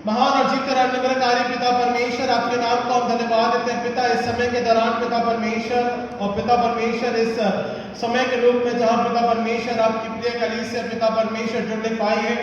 महान और जीते अनुग्रहकारी पिता परमेश्वर, आपके नाम को हम धन्यवाद देते हैं पिता। इस समय के दौरान पिता परमेश्वर और पिता परमेश्वर इस समय के रूप में जहाँ पिता परमेश्वर आपकी प्रिय कलीसिया पिता परमेश्वर जुड़ने पाई है,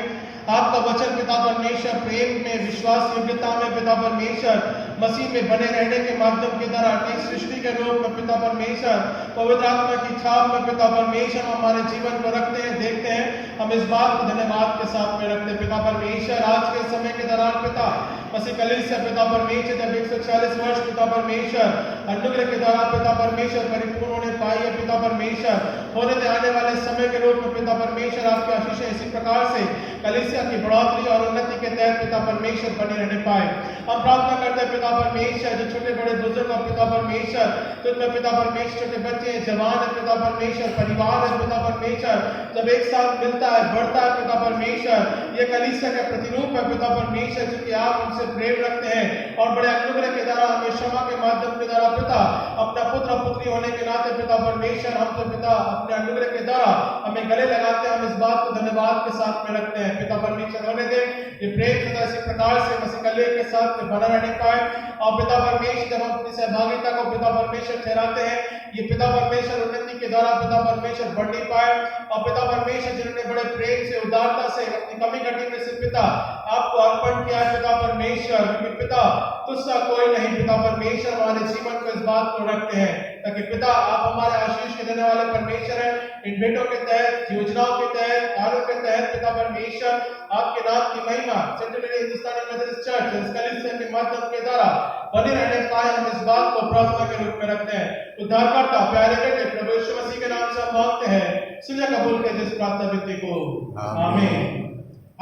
आपका वचन पिता परमेश्वर प्रेम में, विश्वास योग्यता में पिता परमेश्वर मसीह में बने रहने के माध्यम के द्वारा नई सृष्टि के रूप में पिता परमेश्वर पवित्र आत्मा की छाप में पिता परमेश्वर हमारे जीवन को रखते हैं, देखते हैं। हम इस बात को धन्यवाद के साथ में रखते हैं पिता परमेश्वर। आज के समय के दौरान पिता मसीह कलीसिया पिता परमेश्वर जब 140 वर्ष पिता परमेश्वर अनुग्रह के द्वारा पिता परमेश्वर परिपूर्ण होने पाई है पिता परमेश्वर, होने दे आने वाले समय के रूप में पिता परमेश्वर आपकी आशीष इसी प्रकार से कलीसिया की बढ़ोतरी और उन्नति के तहत पिता परमेश्वर बने रहने पाए। हम प्रार्थना करते हैं पिता परमेश्वर, जो छोटे बड़े बुजुर्ग और पिता परमेश्वर जिनमें पिता परमेश्वर छोटे बच्चे जवान है पिता परमेश्वर, परिवार है पिता परमेश्वर, जब एक साथ मिलता है बढ़ता है पिता परमेश्वर, ये कलीसिया का प्रतिरूप है पिता परमेश्वर, क्योंकि आप उनसे प्रेम रखते हैं और बड़े अनुग्रह के द्वारा हमें क्षमा के माध्यम के द्वारा पिता अपना पुत्र पुत्री होने के नाते पिता परमेश्वर हम तो पिता अपने अनुग्रह के द्वारा हमें गले लगाते हैं। हम इस बात को धन्यवाद के साथ में रखते हैं पिता परमेश्वर। होने दे ये प्रेम सदा इसी प्रकार से मसीह कले के साथ में बना रहने पाए और पिता परमेश्वर जब हम अपनी सहभागिता को पिता परमेश्वर ठहराते हैं, ये पिता परमेश्वर उन्नति के द्वारा पिता परमेश्वर बढ़ नहीं पाए और पिता परमेश्वर जिन्होंने बड़े प्रेम से उदारता से अपनी कमी घटी में से पिता आपको अर्पण किया है पिता परमेश्वर, क्योंकि पिता तुझसा कोई नहीं पिता परमेश्वर, हमारे जीवन को इस बात को रखते हैं ताकि पिता आप हमारे आशीष के देने वाले परमेश्वर हैं। इन भेंटों के तहत, योजनाओं के तहत, कार्यों के तहत पिता परमेश्वर आपके नाम की महिमा सेंट्रल हिंदुस्तानी मेथोडिस्ट चर्च इस कलीसिया के माध्यम के द्वारा बने रहने पाए, हम इस बात को प्रार्थना के रूप में रखते हैं। उद्धारकर्ता प्यारे बेटे प्रभु यीशु मसीह के नाम से हम मांगते हैं, सुनिए कबूल कीजिए इस प्रार्थना विनती को, आमीन।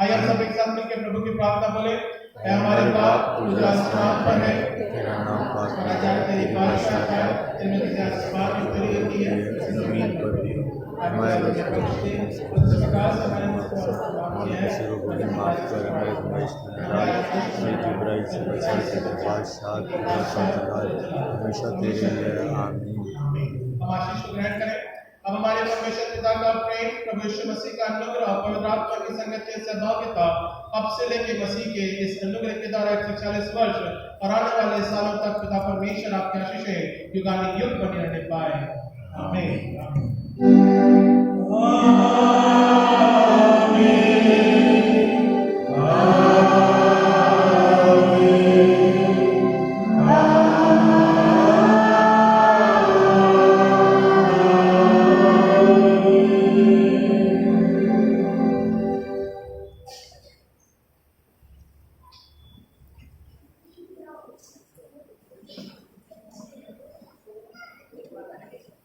आइए हम सब एक साथ मिलकर प्रभु की प्रार्थना बोले। ऐ हमारे बाप तू जो आसमान पर है, तेरा नाम तेरा जाए तेरी बादशाह है, तेरे में आसमान की पूरी होती है, जमीन पर भी हमारे लिए बख्शते उस प्रकार से हमारे मुझे माफ कर हमारे बुराई से बचा तेरे बादशाह हमेशा तेरे लिए आमीन। हम आशीष को ग्रहण करें। अब हमारे परमेश्वर पिता का प्रेम, प्रभु यीशु मसीह का अनुग्रह, पवित्र आत्मा की संगति से सहभागिता अब से लेके मसीह के इस अनुग्रह के द्वारा 140 वर्ष और आने वाले सालों तक पिता परमेश्वर आपकी आशीषें युगानुयुग बनी रहने पाए, आमीन।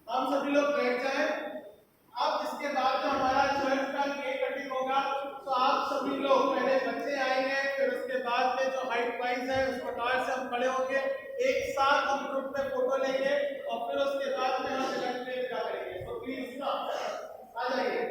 हम सभी लोग बैठ जाएं। अब इसके बाद जो हमारा चर्च का केक कटिंग होगा, तो आप सभी लोग पहले बच्चे आएंगे, फिर उसके बाद में जो हाइट वाइज है उस प्रकार से हम खड़े होंगे, एक साथ हम ग्रुप में फोटो लेंगे और फिर उसके बाद में हम लंच में क्या करेंगे। तो प्लीज आ जाइए।